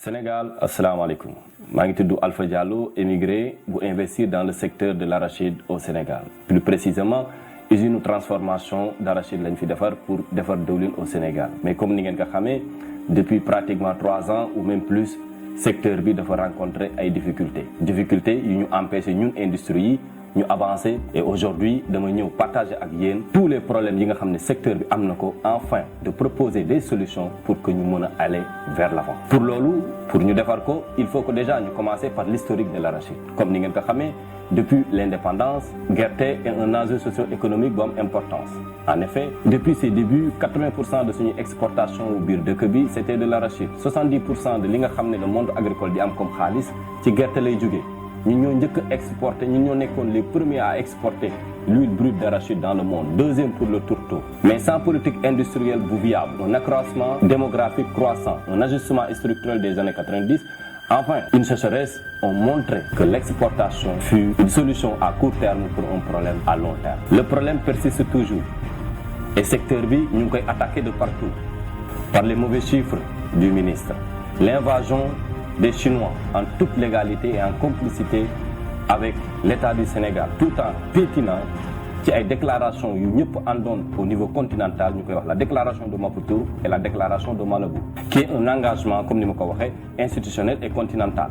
Sénégal, assalamu alaikum. Je suis Alpha Diallo, émigré pour investir dans le secteur de l'arachide au Sénégal. Plus précisément, usine de transformation d'arachide pour faire de au Sénégal. Mais comme vous le savez, depuis pratiquement 3 ans ou même plus, le secteur bi dafa rencontrer des difficultés. Difficultés qui nous empêchent nous industrie ñu avancer et aujourd'hui dama ñëw partager avec vous tous les problèmes yi nga xam ne secteur bi am na ko afin de proposer des solutions pour que ñu mën a aller vers l'avant. Pour loolu pour ñu defar ko il faut que déjà ñu commencer par l'historique de l'arachide. Comme ni ngeen ko xamee depuis l'indépendance gerte est un enjeu socio-économique bu am importance. En effet depuis ses débuts 80% de suñu exportation au biir dëkk bi c'était de l'arachide. 70% de li nga xam ne le monde agricole di am comme xaalis ci gerte lay jógee. Nous avons exporté, nous sommes les premiers à exporter l'huile brute d'arachide dans le monde, deuxième pour le tourteau. Mais sans politique industrielle viable, un accroissement démographique croissant, un ajustement structurel des années 90, enfin, une sécheresse ont montré que l'exportation fut une solution à court terme pour un problème à long terme. Le problème persiste toujours. Et le secteur B, nous sommes attaqués de partout par les mauvais chiffres du ministre. L'invasion des Chinois en toute légalité et en complicité avec l'État du Sénégal, tout en piétinant qui a une déclaration au niveau continental, la déclaration de Maputo et la déclaration de Malabo, qui est un engagement, comme nous l'avons dit, institutionnel et continental.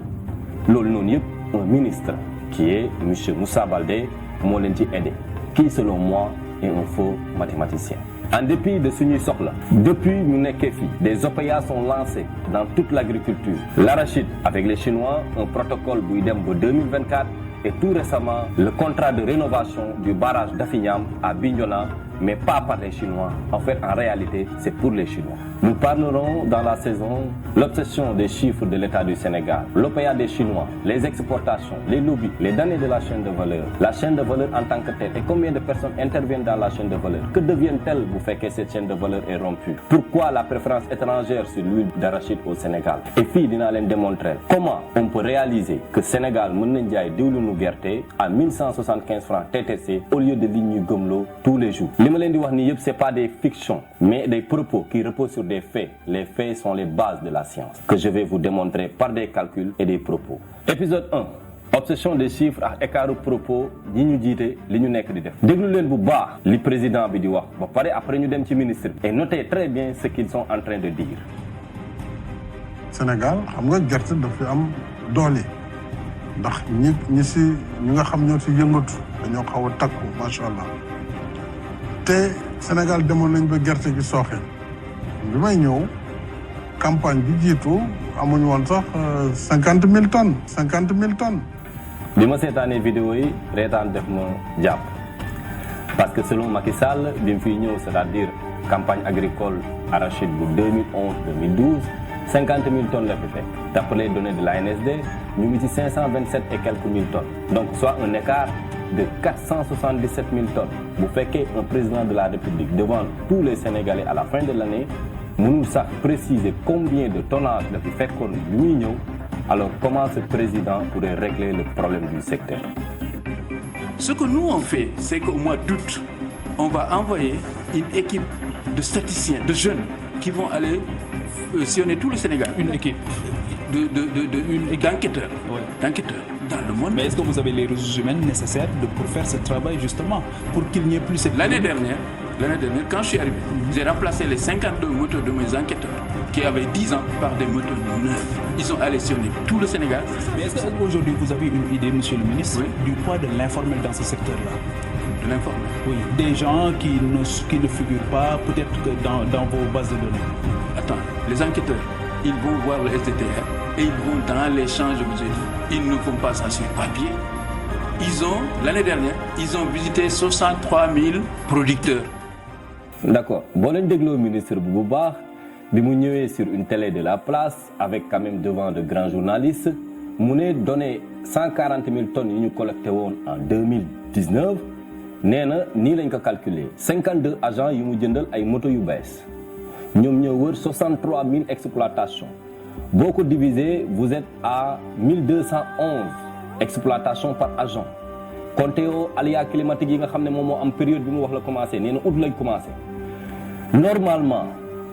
Un ministre qui est M. Moussa Baldé, Molendi Aidé, qui selon moi est un faux mathématicien. En dépit de ce socle, depuis Munekefi, des OPA sont lancés dans toute l'agriculture. L'arachide avec les Chinois, un protocole Bouidem pour 2024 et tout récemment le contrat de rénovation du barrage d'Afinyam à Bignona, mais pas par les Chinois. En fait, en réalité, c'est pour les Chinois. Nous parlerons dans la saison l'obsession des chiffres de l'État du Sénégal, l'OPA des Chinois, les exportations, les lobbies, les données de la chaîne de valeur, la chaîne de valeur en tant que telle et combien de personnes interviennent dans la chaîne de valeur. Que deviennent-elles vous faites que cette chaîne de valeur est rompue? Pourquoi la préférence étrangère sur l'huile d'arachide au Sénégal? Et puis, nous allons démontrer comment on peut réaliser que le Sénégal à 1175 francs TTC au lieu de lignes Gomlo tous les jours. Ce n'est pas des fictions, mais des propos qui reposent sur des faits. Les faits sont les bases de la science, que je vais vous démontrer par des calculs et des propos. Épisode 1. Obsession des chiffres et écart de propos, ñi ñu jité li ñu nekk di def. Déglu leen bu baax li président bi di wax ba paré après ñu dem ci ministre et notez très bien ce qu'ils sont en train de dire. Sénégal, xam nga gerte dafa am doole. Ndax ñi nga xam ñoo ci yëngatu dañoo xaw a takku macha allah te Sénégal demoon nañ ba gerte gi sooxe bi may ñëw campagne bi jiitu amuñu woon sax 50 000 tonnes. bi ma seetaanee vidéo yi reetaan def ma jàpp parce que selon Macky Sall bi mu fiy ñëw c'est-à-dire campagne agricole arachide bu 2011-2012 50 000 tonnes la fi fekk. D'après les données de l'ANSD, nous avons 527 et quelques mille tonnes. Donc soit un écart de 477 000 tonnes. Vous faites qu'un président de la République devant tous les Sénégalais à la fin de l'année, nous savons préciser combien de tonnage de fait qu'on l'union. Alors comment ce président pourrait régler le problème du secteur? Ce que nous on fait, c'est qu'au mois d'août, on va envoyer une équipe de statisticiens, de jeunes qui vont aller sillonner tout le Sénégal. Une équipe d'enquêteurs. Ouais. D'enquêteurs dans le monde. Mais est-ce que vous avez les ressources humaines nécessaires pour faire ce travail justement, pour qu'il n'y ait plus cette... L'année dernière, quand je suis arrivé, j'ai remplacé les 52 moteurs de mes enquêteurs qui avaient 10 ans par des moteurs neufs. Ils ont allé sillonner tout le Sénégal. Mais est-ce qu'aujourd'hui vous avez une idée, monsieur le ministre, du poids de l'informel dans ce secteur-là? De l'informel? Oui, des gens qui ne figurent pas peut-être que dans vos bases de données. Attends, les enquêteurs, ils vont voir le SDTR et ils vont dans les champs, je vous ai dit. Ils ne font pas ça sur papier. L'année dernière, ils ont visité 63 000 producteurs. D'accord. Bon, le ministre Bouba, il est sur une télé de la place avec quand même devant de grands journalistes. Il a donné 140 000 tonnes que nous collectons en 2019. Nous avons calculé 52 agents qui ont jëndal ay moto yu bees. Nous avons 63 000 exploitations. Beaucoup divisé, vous êtes à 1211 exploitations par agent. Comptez aux aléas climatiques qui ont en période où nous commencé. Nous avons commencé. Normalement,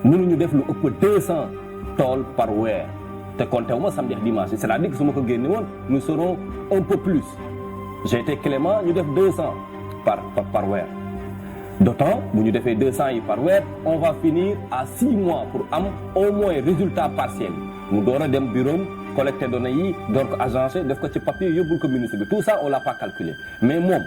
nous avons fait 200 tols par weer. te compté wu ma samedi ak dimanche c'est-à-dire que su ma ko génne woon nous serons un peu plus j'ai été clément ñu def 200 par weer d'autant bu ñu defee 200 yi par weer on va finir à 6 mois pour am au moins résultat partiel mu door a dem bureau collecter données yi door ko agencé def ko ci papier yóbbul ko ministre bi tout ça on l'a pas calculé mais moom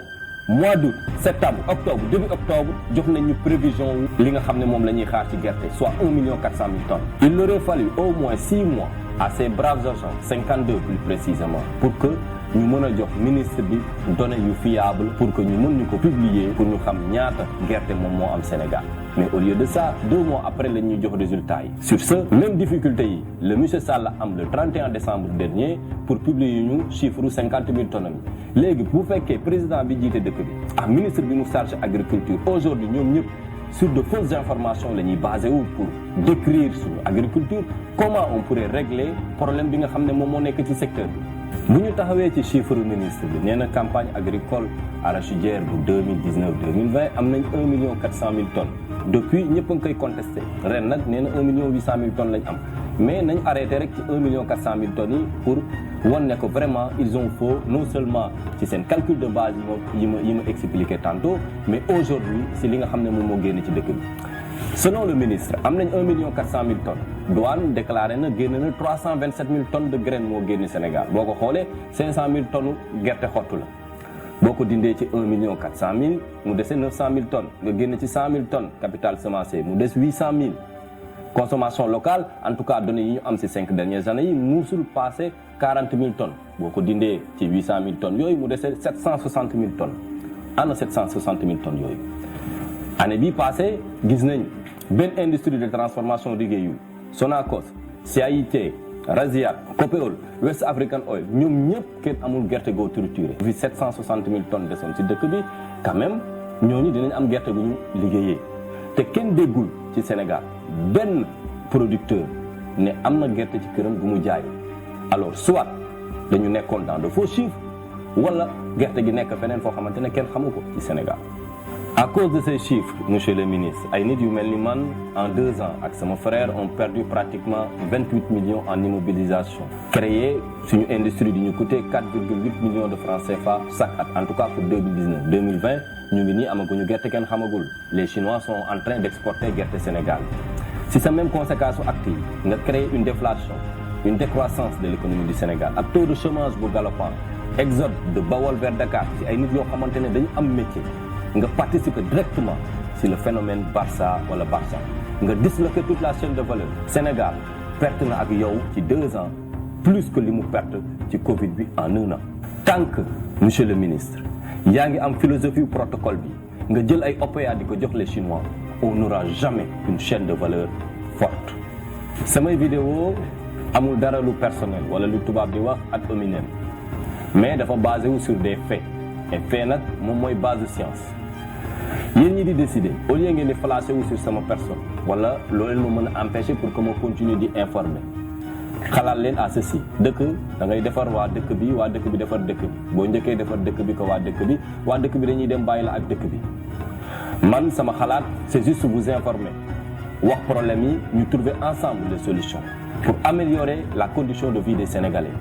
mois d'août septembre octobre début octobre jox nañ ñu prévision li nga xam ne moom la ñuy xaar ci gerte soit 1 400 000 tonnes il aurait fallu au moins 6 mois à ces braves agents 52 plus précisément pour que ñu mën a jox ministre bi données yu fiable pour que ñu mën ñu ko publier pour ñu xam ñaata gerte moom moo am Sénégal mais au lieu de ça 2 mois après la ñuy jox résultat yi sur ce même difficulté yi le monsieur Sall am le 31 décembre dernier pour publier ñu chiffre 50 000 tonnes yi léegi bu fekkee président bi jiite dëkk bi ak ministre bi mu chargé agriculture aujourd'hui ñoom ñëpp sur de fausses informations la ñuy basé wu pour décrire suñu agriculture comment on pourrait régler problème bi nga xam ne moom moo nekk ci secteur bi bu ñu taxawee ci chiffre ministre bi nee na campagne agricole arachidière bu 2019-2020 am nañ 1 400 000 tonnes depuis ñëpp a ngi koy contesté ren nag nee na 1 800 000 tonnes lañ am mais nañ arrêté rek ci 1 400 000 tonnes yi pour wan ne que vraiment ils ont faux non seulement ci seen calcul de base yi ma expliqué tantôt mais aujourd'hui si li nga xam ne moom moo génn ci dëkk bi selon le ministre am nañ 1 400 000 tonnes douane déclaré na génn na 327 000 tonnes de graines moo génn Sénégal boo ko xoolee 500 000 tonnes gerte xottu la boo ko dindee ci 1 400 000 mu dese 900 000 tonnes nga génn ci 100 000 tonnes capital semencier mu des 800 000 consommation locale en tout cas données yi ñu am ci 5 dernières années yi musul passé 40 000 tonnes boo ko dindee ci 800 000 tonnes yooyu mu dese 760 000 tonnes ana 760 000 tonnes yooyu année bii passé gis nañ benn industrie de transformation liggéeyu Sonacos CAIT Rasiac Copéol West African Oil ñoom ñëpp kenn amul gerte goo trituré fi 760 000 tonnes desoon ci dëkk bi quand même ñooñu dinañ am gerte bu ñu liggéeyee te kenn déggul ci Sénégal benn producteur ne am na gerte ci këram bu mu jaay alors soit dañu nekkoon dans de faux chiffres wala gerte gi nekk feneen foo xamante ne kenn xamu ko ci Sénégal à cause de ces chiffres monsieur le ministre ay nit yu mel ni man en 2 ans ak sama frère ont perdu pratiquement 28 millions en immobilisation créé suñu industrie di ñu coûté 4,8 millions de francs CFA chaque at en tout cas pour 2019 2020 ñu ngi nii amaguñu gerte kenn xamagul les Chinois sont en train d'exporter gerte Sénégal si sa même conséquence active nga créer une déflation une décroissance de l'économie du Sénégal ak taux de chômage bu galopant exode de Bawol vers Dakar ci ay nit yoo xamante ne dañu am métier nga participer directement si le phénomène Barça wala Barça nga disloquer toute la chaîne de valeur Sénégal perte na ak yow ci 2 ans plus que li mu perte ci Covid bi en 1 an tant que monsieur le ministre yaa ngi am philosophie protocole bi nga jël ay OPA di ko jox les Chinois on n'aura jamais une chaîne de valeur forte samay vidéo amul dara lu personnel wala lu tubaab di wax ad hominem mais dafa basé wu sur des faits et faits nag moom mooy base de science yéen ñi di décider au lieu ngeen di flasher wu sur sama personne wala loolu ma mën a empêcher pour que ma continuer di informer xalaat leen à ceci dëkk da ngay defar waa dëkk bi defar dëkk bi boo njëkkee defar dëkk bi ko waa dëkk bi dañuy dem bàyyi la ak dëkk bi man sama xalaat c'est juste vous informer wax problème yi ñu trouver ensemble des solutions pour améliorer la condition de vie des Sénégalais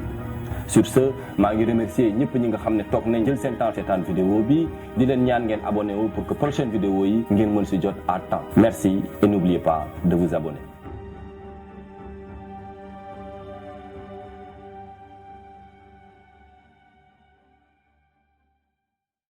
sur ce maa ngi remercier ñëpp ñi nga xam ne toog nañ jël seen temps seetaan vidéo bi di leen ñaan ngeen abonné wu pour que prochaine vidéo yi ngeen mën si jot à temps merci et n'oubliez pas de vous abonner